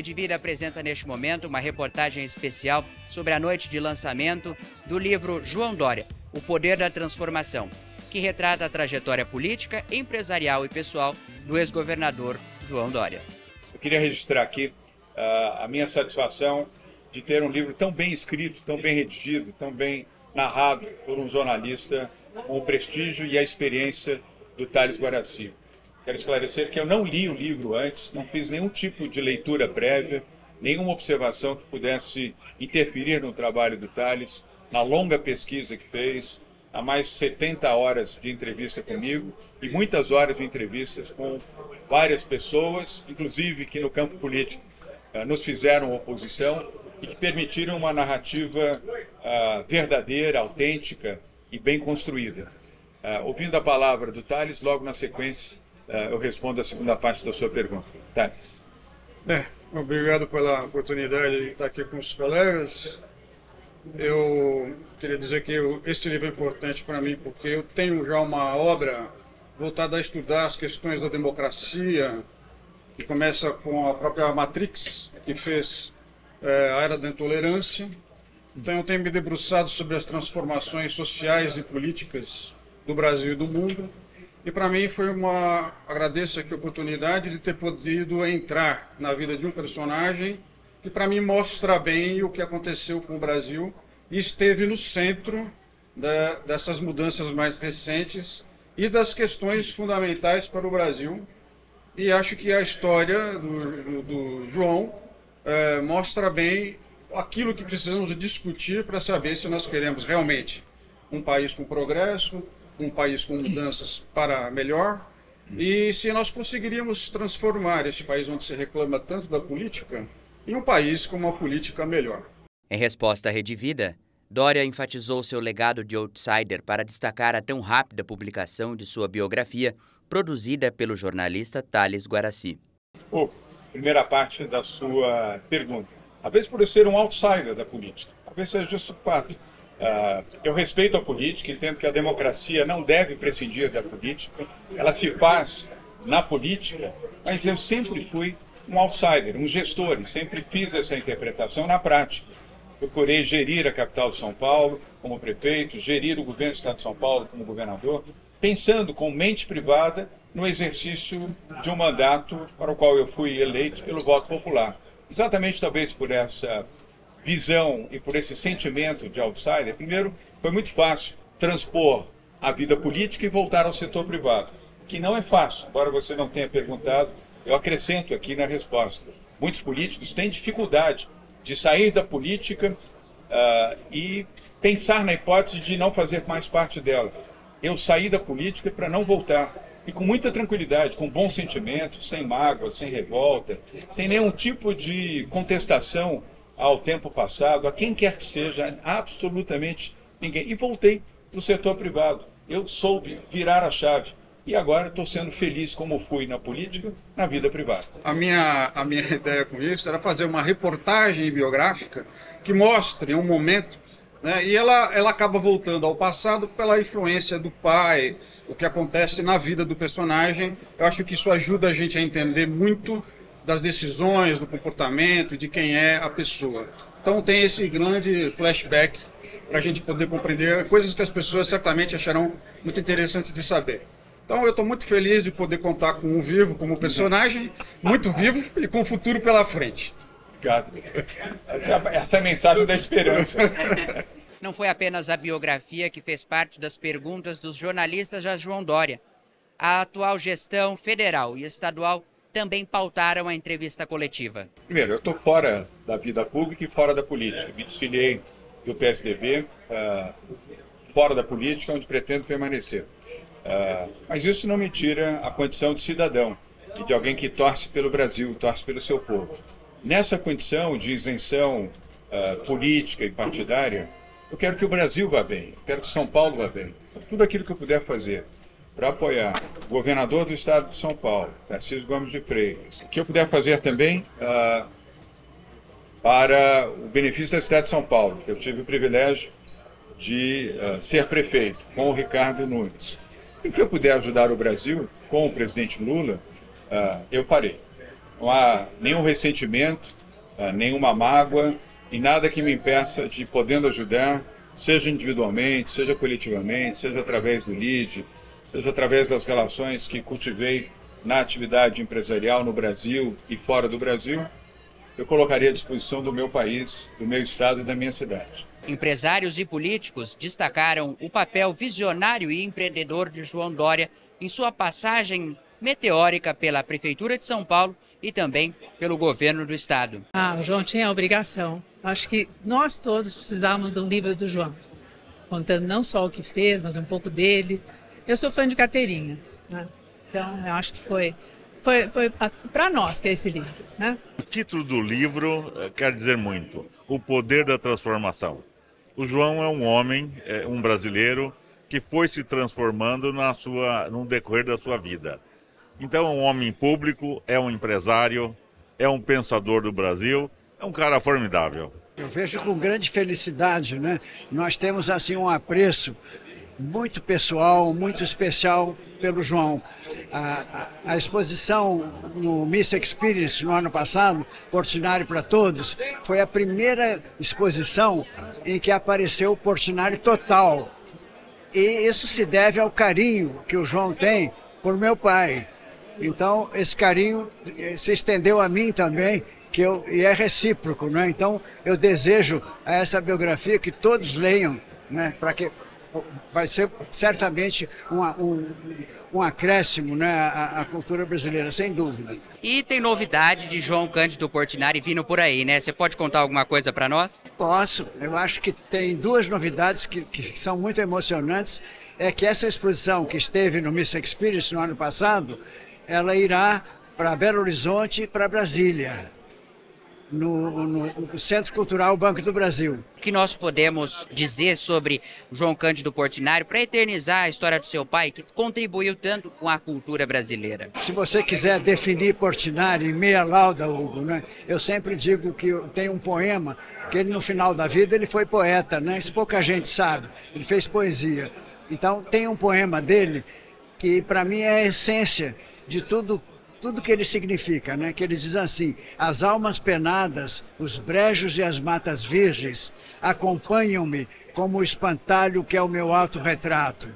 Rede Vida apresenta neste momento uma reportagem especial sobre a noite de lançamento do livro João Dória, O Poder da Transformação, que retrata a trajetória política, empresarial e pessoal do ex-governador João Dória. Eu queria registrar aqui a minha satisfação de ter um livro tão bem escrito, tão bem redigido, tão bem narrado por um jornalista com o prestígio e a experiência do Thales Guaraci. Quero esclarecer que eu não li o livro antes, não fiz nenhum tipo de leitura prévia, nenhuma observação que pudesse interferir no trabalho do Thales, na longa pesquisa que fez, há mais de 70 horas de entrevista comigo e muitas horas de entrevistas com várias pessoas, inclusive que no campo político nos fizeram oposição e que permitiram uma narrativa verdadeira, autêntica e bem construída. Ouvindo a palavra do Thales, logo na sequência, eu respondo a segunda parte da sua pergunta. Thales. Obrigado pela oportunidade de estar aqui com os colegas. Eu queria dizer que este livro é importante para mim porque eu tenho já uma obra voltada a estudar as questões da democracia, que começa com a própria Matrix, que fez a Era da Intolerância. Então eu tenho me debruçado sobre as transformações sociais e políticas do Brasil e do mundo. E para mim agradeço aqui a oportunidade de ter podido entrar na vida de um personagem que para mim mostra bem o que aconteceu com o Brasil e esteve no centro dessas mudanças mais recentes e das questões fundamentais para o Brasil. E acho que a história do João mostra bem aquilo que precisamos discutir para saber se nós queremos realmente um país com progresso, um país com mudanças para melhor, e se nós conseguiríamos transformar esse país onde se reclama tanto da política em um país com uma política melhor. Em resposta à Rede Vida, Dória enfatizou seu legado de outsider para destacar a tão rápida publicação de sua biografia, produzida pelo jornalista Thales Guaraci. Primeira parte da sua pergunta. Talvez por eu ser um outsider da política, talvez seja justo o fato. Eu respeito a política, entendo que a democracia não deve prescindir da política, ela se faz na política, mas eu sempre fui um outsider, um gestor, e sempre fiz essa interpretação na prática. Procurei gerir a capital de São Paulo como prefeito, gerir o governo do estado de São Paulo como governador, pensando com mente privada no exercício de um mandato para o qual eu fui eleito pelo voto popular. Exatamente talvez por essa visão e por esse sentimento de outsider, primeiro, foi muito fácil transpor a vida política e voltar ao setor privado, que não é fácil, embora você não tenha perguntado, eu acrescento aqui na resposta. Muitos políticos têm dificuldade de sair da política e pensar na hipótese de não fazer mais parte dela. Eu saí da política para não voltar, e com muita tranquilidade, com bom sentimento, sem mágoa, sem revolta, sem nenhum tipo de contestação ao tempo passado, a quem quer que seja, absolutamente ninguém. E voltei para o setor privado. Eu soube virar a chave. E agora estou sendo feliz como fui na política, na vida privada. A minha ideia com isso era fazer uma reportagem biográfica que mostre um momento, né, e ela acaba voltando ao passado pela influência do pai, o que acontece na vida do personagem. Eu acho que isso ajuda a gente a entender muito das decisões, do comportamento, de quem é a pessoa. Então tem esse grande flashback para a gente poder compreender coisas que as pessoas certamente acharão muito interessantes de saber. Então eu estou muito feliz de poder contar com um vivo como personagem, muito vivo e com o futuro pela frente. Obrigado. Essa é a mensagem da esperança. Não foi apenas a biografia que fez parte das perguntas dos jornalistas a João Dória. A atual gestão federal e estadual também pautaram a entrevista coletiva. Primeiro, eu estou fora da vida pública e fora da política. Me desfiliei do PSDB, fora da política, onde pretendo permanecer. Mas isso não me tira a condição de cidadão, e de alguém que torce pelo Brasil, torce pelo seu povo. Nessa condição de isenção política e partidária, eu quero que o Brasil vá bem, eu quero que São Paulo vá bem. Tudo aquilo que eu puder fazer para apoiar o governador do estado de São Paulo, Tarcísio Gomes de Freitas, o que eu puder fazer também para o benefício da cidade de São Paulo, que eu tive o privilégio de ser prefeito com o Ricardo Nunes. E o que eu puder ajudar o Brasil com o presidente Lula, eu farei. Não há nenhum ressentimento, nenhuma mágoa e nada que me impeça de, podendo ajudar, seja individualmente, seja coletivamente, seja através do LEAD, seja através das relações que cultivei na atividade empresarial no Brasil e fora do Brasil, eu colocaria à disposição do meu país, do meu estado e da minha cidade. Empresários e políticos destacaram o papel visionário e empreendedor de João Dória em sua passagem meteórica pela Prefeitura de São Paulo e também pelo governo do estado. O João tinha a obrigação. Acho que nós todos precisávamos de um livro do João, contando não só o que fez, mas um pouco dele. Eu sou fã de carteirinha, né? Então eu acho que foi para nós que é esse livro, né? O título do livro quer dizer muito: O Poder da Transformação. O João é um homem, um brasileiro, que foi se transformando no decorrer da sua vida. Então é um homem público, é um empresário, é um pensador do Brasil, é um cara formidável. Eu vejo com grande felicidade, né? Nós temos assim um apreço muito pessoal, muito especial pelo João. A exposição no Miss Experience no ano passado, Portinari para Todos, foi a primeira exposição em que apareceu o Portinari total. E isso se deve ao carinho que o João tem por meu pai. Então, esse carinho se estendeu a mim também, e é recíproco, né? Então, eu desejo a essa biografia que todos leiam, né? Para que vai ser certamente um acréscimo, né, à cultura brasileira, sem dúvida. E tem novidade de João Cândido Portinari vindo por aí, né? Você pode contar alguma coisa para nós? Posso. Eu acho que tem duas novidades que são muito emocionantes. É que essa exposição que esteve no Miss Experience no ano passado, ela irá para Belo Horizonte e para Brasília, no Centro Cultural Banco do Brasil. O que nós podemos dizer sobre João Cândido Portinari para eternizar a história do seu pai, que contribuiu tanto com a cultura brasileira? Se você quiser definir Portinari em meia lauda, Hugo, né? Eu sempre digo que tem um poema, que ele no final da vida ele foi poeta, né? Isso pouca gente sabe, ele fez poesia. Então tem um poema dele que para mim é a essência de tudo que ele significa, né? Que ele diz assim: as almas penadas, os brejos e as matas virgens acompanham-me como o espantalho que é o meu autorretrato.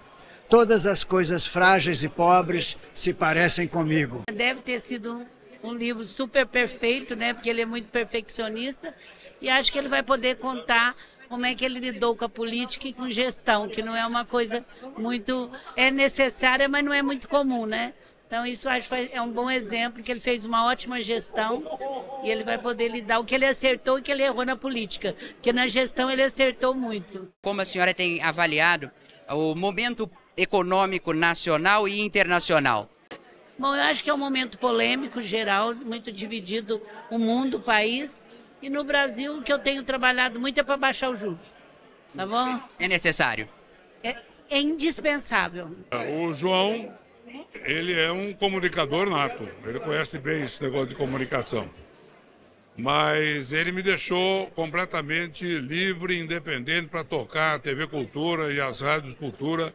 Todas as coisas frágeis e pobres se parecem comigo. Deve ter sido um livro super perfeito, né? Porque ele é muito perfeccionista, e acho que ele vai poder contar como é que ele lidou com a política e com gestão, que não é uma coisa muito... é necessária, mas não é muito comum, né? Então isso acho que é um bom exemplo, que ele fez uma ótima gestão e ele vai poder lidar o que ele acertou e que ele errou na política, porque na gestão ele acertou muito. Como a senhora tem avaliado o momento econômico nacional e internacional? Bom, eu acho que é um momento polêmico, geral, muito dividido o mundo, o país, e no Brasil o que eu tenho trabalhado muito é para baixar o juros, tá bom? É necessário? É indispensável. O João... ele é um comunicador nato, ele conhece bem esse negócio de comunicação. Mas ele me deixou completamente livre e independente para tocar a TV Cultura e as rádios Cultura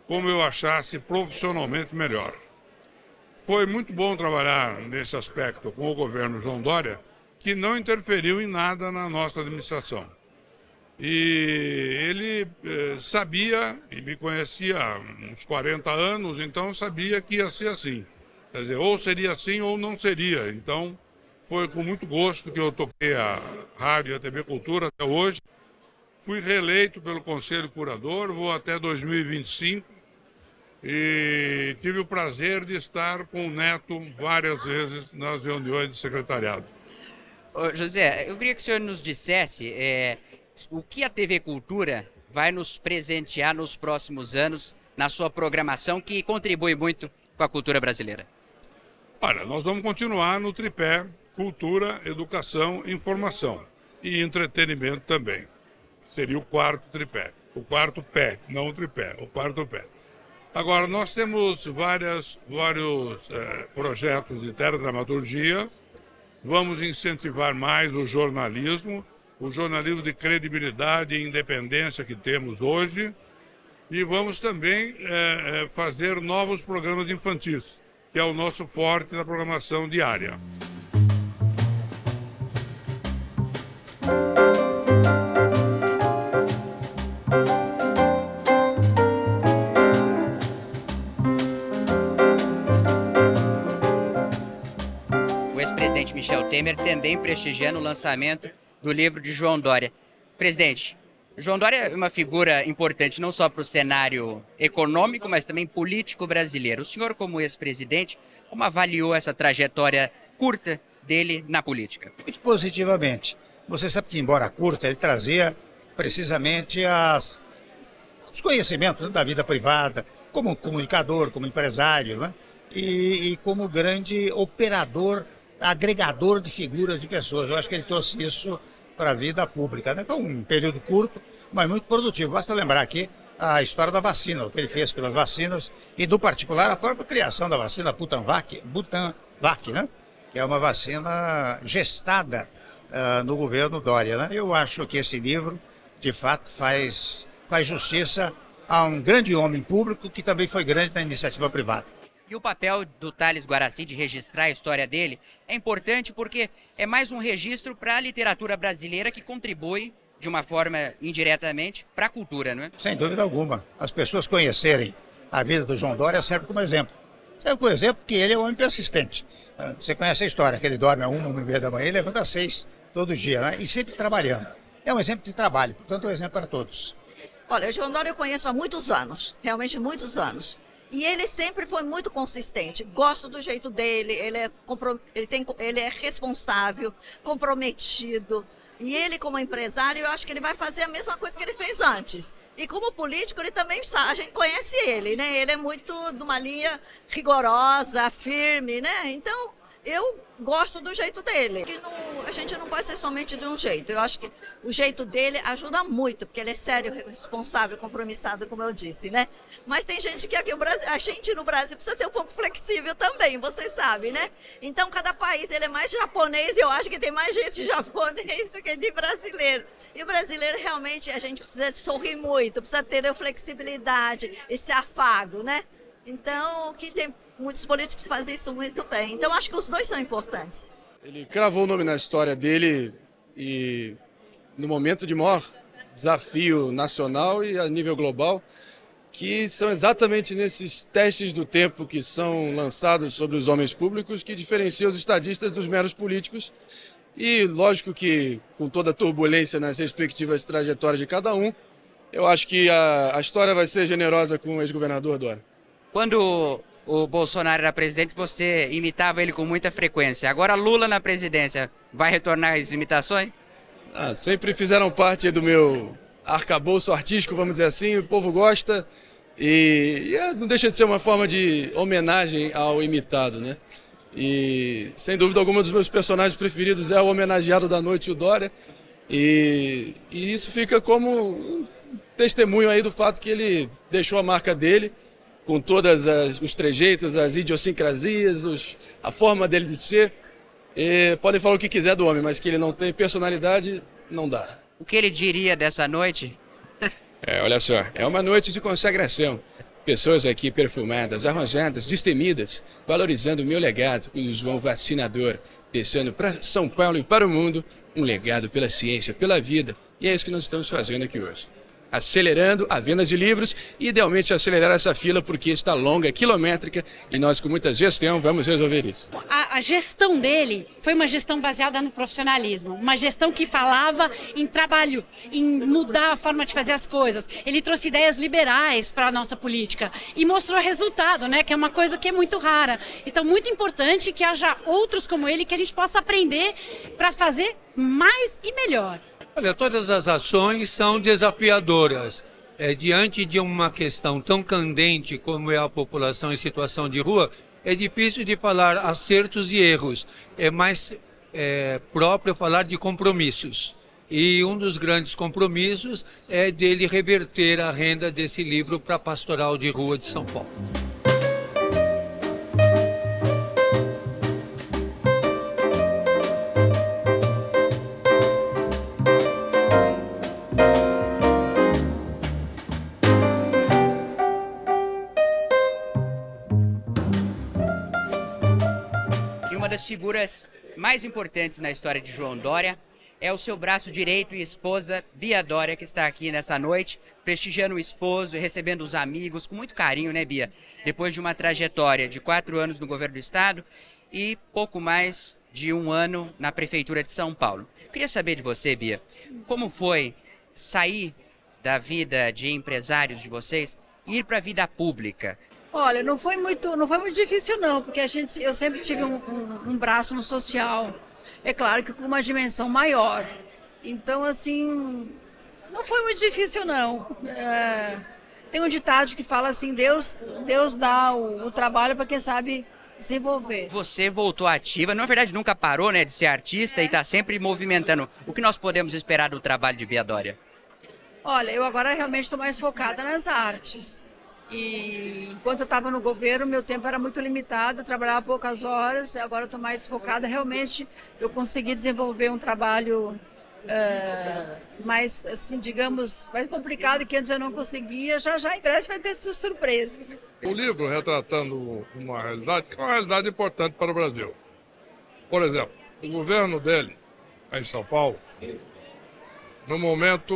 como eu achasse profissionalmente melhor. Foi muito bom trabalhar nesse aspecto com o governo João Dória, que não interferiu em nada na nossa administração. E ele sabia, e me conhecia há uns 40 anos, então sabia que ia ser assim. Quer dizer, ou seria assim ou não seria. Então, foi com muito gosto que eu toquei a rádio e a TV Cultura até hoje. Fui reeleito pelo Conselho Curador, vou até 2025. E tive o prazer de estar com o Neto várias vezes nas reuniões de secretariado. Ô, José, eu queria que o senhor nos dissesse... o que a TV Cultura vai nos presentear nos próximos anos na sua programação que contribui muito com a cultura brasileira? Olha, nós vamos continuar no tripé cultura, educação, informação e entretenimento também. Seria o quarto tripé, o quarto pé, não o tripé, o quarto pé. Agora, nós temos vários projetos de teledramaturgia, vamos incentivar mais o jornalismo de credibilidade e independência que temos hoje, e vamos também fazer novos programas infantis, que é o nosso forte na programação diária. O ex-presidente Michel Temer também prestigiando o lançamento do livro de João Dória. Presidente, João Dória é uma figura importante não só para o cenário econômico, mas também político brasileiro. O senhor, como ex-presidente, como avaliou essa trajetória curta dele na política? Muito positivamente. Você sabe que, embora curta, ele trazia precisamente os conhecimentos da vida privada, como comunicador, como empresário, né? E como grande operador, agregador de figuras de pessoas. Eu acho que ele trouxe isso para a vida pública, né? Foi um período curto, mas muito produtivo. Basta lembrar aqui a história da vacina, o que ele fez pelas vacinas e, do particular, a própria criação da vacina Butanvac, né? Que é uma vacina gestada no governo Dória, né? Eu acho que esse livro, de fato, faz justiça a um grande homem público que também foi grande na iniciativa privada. E o papel do Thales Guaraci de registrar a história dele é importante porque é mais um registro para a literatura brasileira que contribui, de uma forma indiretamente, para a cultura, não é? Sem dúvida alguma. As pessoas conhecerem a vida do João Dória serve como exemplo. Serve como exemplo que ele é um homem persistente. Você conhece a história, que ele dorme a 1h da manhã e levanta às 6 todo dia, né? E sempre trabalhando. É um exemplo de trabalho, portanto é um exemplo para todos. Olha, o João Dória eu conheço há muitos anos, realmente muitos anos. E ele sempre foi muito consistente. Gosto do jeito dele, ele é responsável, comprometido. E ele, como empresário, eu acho que ele vai fazer a mesma coisa que ele fez antes. E como político, ele também sabe, a gente conhece ele, né? Ele é muito de uma linha rigorosa, firme, né? Então, eu gosto do jeito dele. A gente não pode ser somente de um jeito. Eu acho que o jeito dele ajuda muito, porque ele é sério, responsável, compromissado, como eu disse, né? Mas tem gente que aqui a gente no Brasil precisa ser um pouco flexível também, vocês sabem, né? Então, cada país ele é mais japonês e eu acho que tem mais gente de japonês do que de brasileiro. E o brasileiro realmente a gente precisa sorrir muito, precisa ter a flexibilidade, esse afago, né? Então, que tem muitos políticos que fazem isso muito bem. Então, acho que os dois são importantes. Ele cravou o nome na história dele e no momento de maior desafio nacional e a nível global, que são exatamente nesses testes do tempo que são lançados sobre os homens públicos que diferenciam os estadistas dos meros políticos. E lógico que, com toda a turbulência nas respectivas trajetórias de cada um, eu acho que a história vai ser generosa com o ex-governador Dória. Quando o Bolsonaro era presidente, você imitava ele com muita frequência. Agora Lula na presidência, vai retornar as imitações? Sempre fizeram parte do meu arcabouço artístico, vamos dizer assim, o povo gosta e não deixa de ser uma forma de homenagem ao imitado, né? E sem dúvida alguma, um dos meus personagens preferidos é o homenageado da noite, o Dória, e isso fica como um testemunho aí do fato que ele deixou a marca dele, com todos os trejeitos, as idiosincrasias, a forma dele de ser. E podem falar o que quiser do homem, mas que ele não tem personalidade, não dá. O que ele diria dessa noite? Olha só, é uma noite de consagração. Pessoas aqui perfumadas, arrojadas, destemidas, valorizando o meu legado, o João Vacinador, deixando para São Paulo e para o mundo um legado pela ciência, pela vida. E é isso que nós estamos fazendo aqui hoje. Acelerando a venda de livros e idealmente acelerar essa fila porque está longa, quilométrica e nós com muita gestão vamos resolver isso. A gestão dele foi uma gestão baseada no profissionalismo, uma gestão que falava em trabalho, em mudar a forma de fazer as coisas. Ele trouxe ideias liberais para a nossa política e mostrou resultado, né, que é uma coisa que é muito rara. Então, muito importante que haja outros como ele que a gente possa aprender para fazer mais e melhor. Olha, todas as ações são desafiadoras. Diante de uma questão tão candente como é a população em situação de rua, é difícil de falar acertos e erros. É mais próprio falar de compromissos. E um dos grandes compromissos é dele reverter a renda desse livro para a Pastoral de Rua de São Paulo. Uma das figuras mais importantes na história de João Dória é o seu braço direito e esposa, Bia Dória, que está aqui nessa noite, prestigiando o esposo e recebendo os amigos com muito carinho, né, Bia? Depois de uma trajetória de 4 anos no governo do estado e pouco mais de 1 ano na prefeitura de São Paulo. Eu queria saber de você, Bia, como foi sair da vida de empresários de vocês e ir para a vida pública? Olha, não foi muito difícil não, porque eu sempre tive um braço no social. É claro que com uma dimensão maior. Então, assim, não foi muito difícil, não. Tem um ditado que fala assim, Deus dá o trabalho para quem sabe desenvolver. Você voltou ativa, na verdade nunca parou, né, de ser artista e está sempre movimentando. O que nós podemos esperar do trabalho de Bia Dória? Olha, eu agora realmente estou mais focada nas artes. E enquanto eu estava no governo, meu tempo era muito limitado, eu trabalhava poucas horas, agora eu estou mais focada. Realmente, eu consegui desenvolver um trabalho mais, assim, digamos, mais complicado, que antes eu não conseguia. Já em breve vai ter surpresas. O livro retratando uma realidade que é uma realidade importante para o Brasil. Por exemplo, o governo dele, em São Paulo, no momento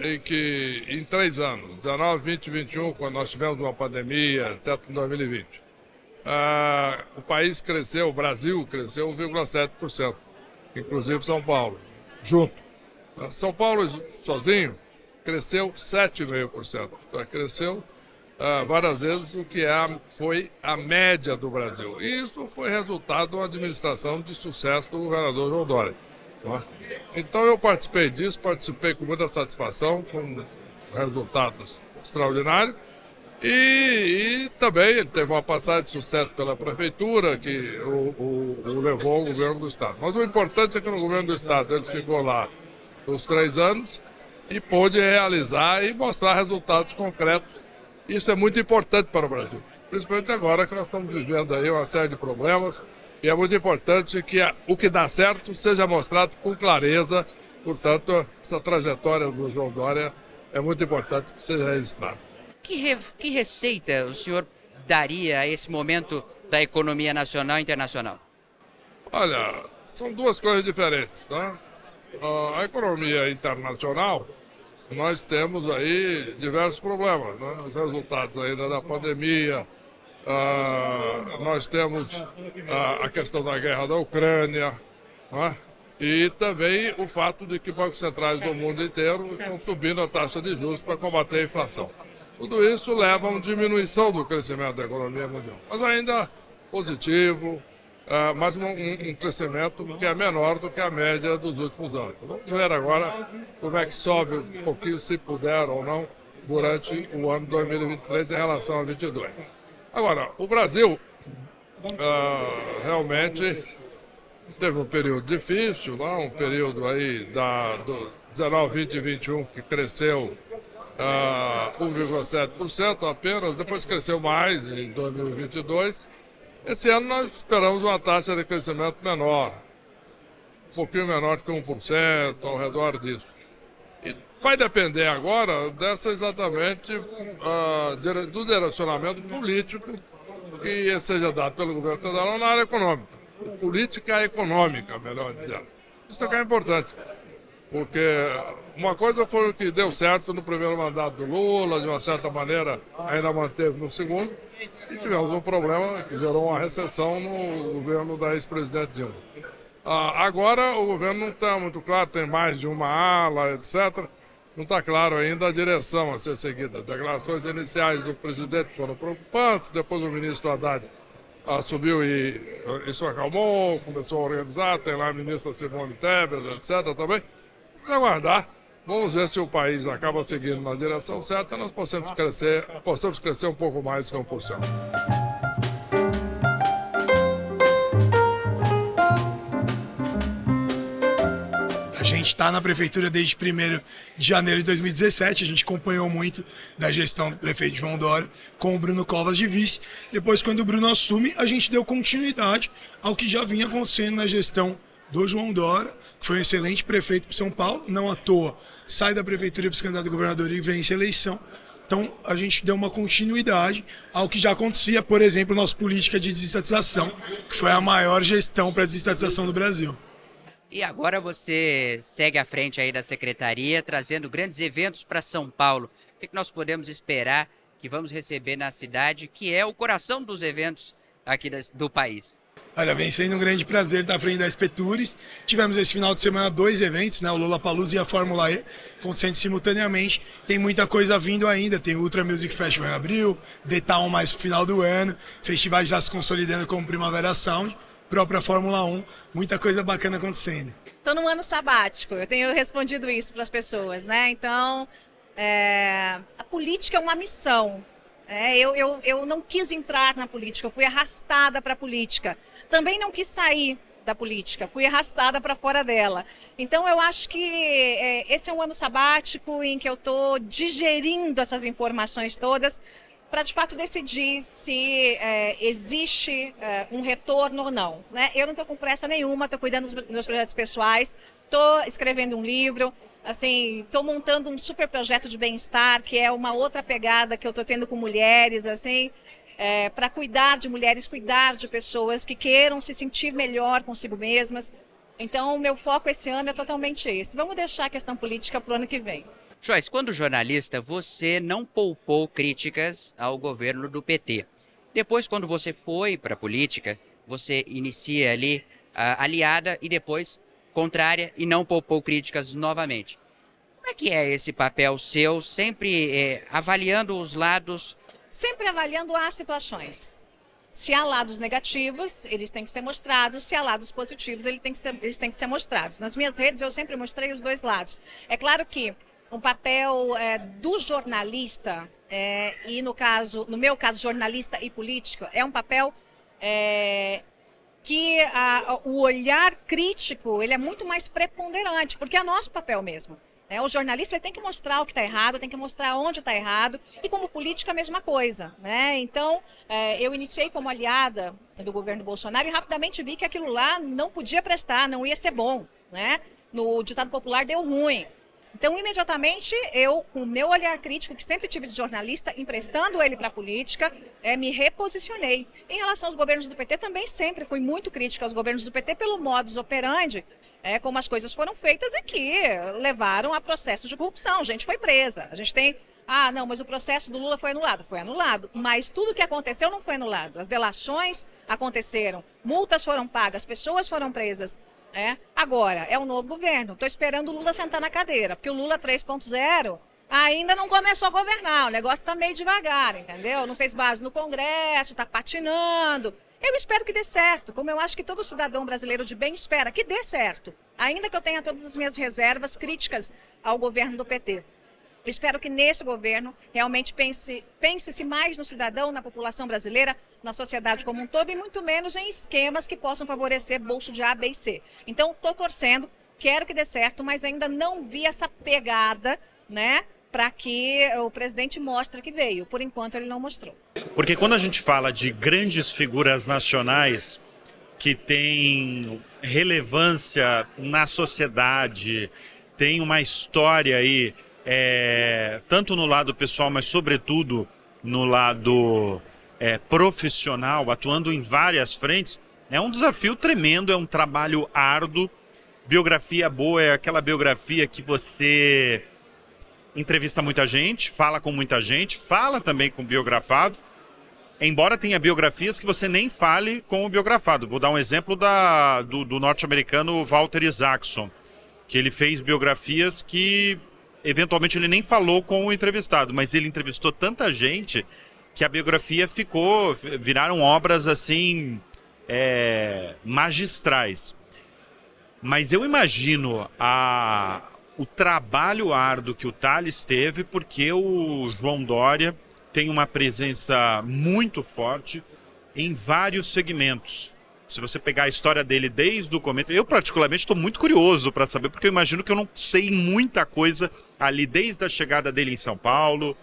em que, em 3 anos, 19, 20 e 21, quando nós tivemos uma pandemia, etc., em 2020, o país cresceu, o Brasil cresceu 1,7%, inclusive São Paulo, junto. São Paulo sozinho cresceu 7,5%, cresceu várias vezes o que foi a média do Brasil. E isso foi resultado de uma administração de sucesso do governador João Dória. Então eu participei com muita satisfação, com resultados extraordinários e também ele teve uma passagem de sucesso pela prefeitura que o levou ao governo do estado. Mas o importante é que no governo do estado ele ficou lá os 3 anos e pôde realizar e mostrar resultados concretos. Isso é muito importante para o Brasil, principalmente agora que nós estamos vivendo aí uma série de problemas. E é muito importante que o que dá certo seja mostrado com clareza. Portanto, essa trajetória do João Dória é muito importante que seja registrada. Que receita o senhor daria a esse momento da economia nacional e internacional? Olha, são 2 coisas diferentes, tá? A economia internacional, nós temos aí diversos problemas, né? Os resultados ainda da pandemia. Nós temos a questão da guerra da Ucrânia, né? E também o fato de que bancos centrais do mundo inteiro estão subindo a taxa de juros para combater a inflação. Tudo isso leva a uma diminuição do crescimento da economia mundial, mas ainda positivo, mas um crescimento que é menor do que a média dos últimos anos. Vamos ver agora como é que sobe um pouquinho, se puder ou não, durante o ano 2023 em relação a 2022. Agora, o Brasil realmente teve um período difícil, lá, um período aí do 19, 20 e 21 que cresceu 1,7% apenas, depois cresceu mais em 2022. Esse ano nós esperamos uma taxa de crescimento menor, um pouquinho menor que 1%, ao redor disso. E vai depender agora exatamente do direcionamento político que seja dado pelo governo federal na área econômica. Política econômica, melhor dizendo. Isso é importante, porque uma coisa foi o que deu certo no primeiro mandato do Lula, de uma certa maneira ainda manteve no segundo, e tivemos um problema que gerou uma recessão no governo da ex-presidente Dilma. Agora o governo não está muito claro, tem mais de uma ala, etc. Não está claro ainda a direção a ser seguida. Declarações iniciais do presidente foram preocupantes, depois o ministro Haddad subiu e isso acalmou, começou a organizar, tem lá a ministra Simone Tebet, etc. também. Vamos aguardar, vamos ver se o país acaba seguindo na direção certa e nós possamos crescer um pouco mais que 1%. A gente está na prefeitura desde 1º de janeiro de 2017, a gente acompanhou muito da gestão do prefeito João Dória com o Bruno Covas de vice. Depois, quando o Bruno assume, a gente deu continuidade ao que já vinha acontecendo na gestão do João Dória, que foi um excelente prefeito para São Paulo, não à toa, sai da prefeitura para se candidato a governador e vence a eleição. Então, a gente deu uma continuidade ao que já acontecia, por exemplo, nossa política de desestatização, que foi a maior gestão para a desestatização do Brasil. E agora você segue à frente aí da secretaria, trazendo grandes eventos para São Paulo. O que nós podemos esperar que vamos receber na cidade, que é o coração dos eventos aqui do país? Olha, vem sendo um grande prazer estar à frente da SP Tours. Tivemos esse final de semana 2 eventos, né? O Lollapalooza e a Fórmula E, acontecendo simultaneamente. Tem muita coisa vindo ainda, tem o Ultra Music Festival em abril, The Town mais pro final do ano, festivais já se consolidando como Primavera Sound, própria Fórmula 1, muita coisa bacana acontecendo. Estou num ano sabático, eu tenho respondido isso para as pessoas, né? Então, a política é uma missão. Eu não quis entrar na política, eu fui arrastada para a política. Também não quis sair da política, fui arrastada para fora dela. Então eu acho que esse é um ano sabático em que eu estou digerindo essas informações todas para de fato decidir se existe um retorno ou não, né? Eu não estou com pressa nenhuma, estou cuidando dos meus projetos pessoais, estou escrevendo um livro. Assim, estou montando um super projeto de bem-estar, que é uma outra pegada que eu estou tendo com mulheres, assim, para cuidar de mulheres, cuidar de pessoas que queiram se sentir melhor consigo mesmas. Então, o meu foco esse ano é totalmente esse. Vamos deixar a questão política para o ano que vem. Joyce, quando jornalista, você não poupou críticas ao governo do PT. Depois, quando você foi para a política, você inicia ali aliada e depois contrária e não poupou críticas novamente. Como é que é esse papel seu, sempre avaliando os lados? Sempre avaliando as situações. Se há lados negativos, eles têm que ser mostrados. Se há lados positivos, eles têm que ser mostrados. Nas minhas redes, eu sempre mostrei os dois lados. É claro que um papel do jornalista, e no meu caso, jornalista e político, é um papel que o olhar crítico ele é muito mais preponderante, porque é nosso papel mesmo. O jornalista ele tem que mostrar o que está errado, tem que mostrar onde está errado, e como política a mesma coisa, né? Então, eu iniciei como aliada do governo Bolsonaro e rapidamente vi que aquilo lá não podia prestar, não ia ser bom, né? No ditado popular deu ruim. Então, imediatamente, eu, com o meu olhar crítico, que sempre tive de jornalista, emprestando ele para a política, me reposicionei. Em relação aos governos do PT, também sempre fui muito crítica aos governos do PT pelo modus operandi, como as coisas foram feitas e que levaram a processos de corrupção. Gente foi presa. A gente tem... não, mas o processo do Lula foi anulado. Foi anulado, mas tudo o que aconteceu não foi anulado. As delações aconteceram, multas foram pagas, pessoas foram presas. Agora, é um novo governo. Estou esperando o Lula sentar na cadeira, porque o Lula 3.0 ainda não começou a governar. O negócio está meio devagar, entendeu? Não fez base no Congresso, está patinando. Eu espero que dê certo, como eu acho que todo cidadão brasileiro de bem espera que dê certo. Ainda que eu tenha todas as minhas reservas críticas ao governo do PT. Espero que nesse governo realmente pense-se mais no cidadão, na população brasileira, na sociedade como um todo e muito menos em esquemas que possam favorecer bolso de A, B e C. Então, estou torcendo, quero que dê certo, mas ainda não vi essa pegada, né, para que o presidente mostre que veio. Por enquanto, ele não mostrou. Porque quando a gente fala de grandes figuras nacionais que têm relevância na sociedade, tem uma história aí, tanto no lado pessoal, mas sobretudo no lado profissional, atuando em várias frentes, é um desafio tremendo, é um trabalho árduo. Biografia boa é aquela biografia que você entrevista muita gente, fala com muita gente, fala também com o biografado, embora tenha biografias que você nem fale com o biografado. Vou dar um exemplo do norte-americano Walter Isaacson, que ele fez biografias que eventualmente ele nem falou com o entrevistado, mas ele entrevistou tanta gente que a biografia viraram obras assim magistrais. Mas eu imagino o trabalho árduo que o Tales teve, porque o João Dória tem uma presença muito forte em vários segmentos. Se você pegar a história dele desde o começo, eu particularmente estou muito curioso para saber, porque eu imagino que eu não sei muita coisa ali, desde a chegada dele em São Paulo,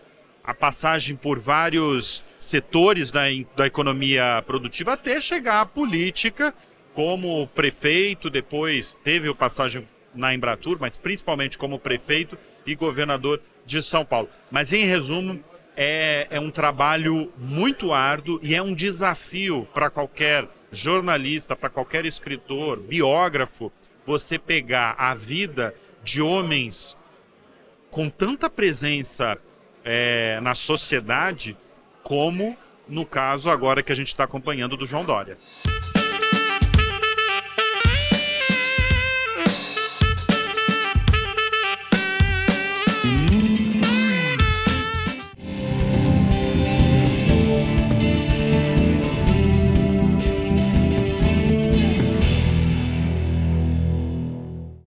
a passagem por vários setores da economia produtiva, até chegar à política como prefeito, depois teve a passagem na Embratur, mas principalmente como prefeito e governador de São Paulo. Mas em resumo, é um trabalho muito árduo e é um desafio para qualquer jornalista, para qualquer escritor, biógrafo, você pegar a vida de homens com tanta presença na sociedade, como no caso agora que a gente está acompanhando do João Dória.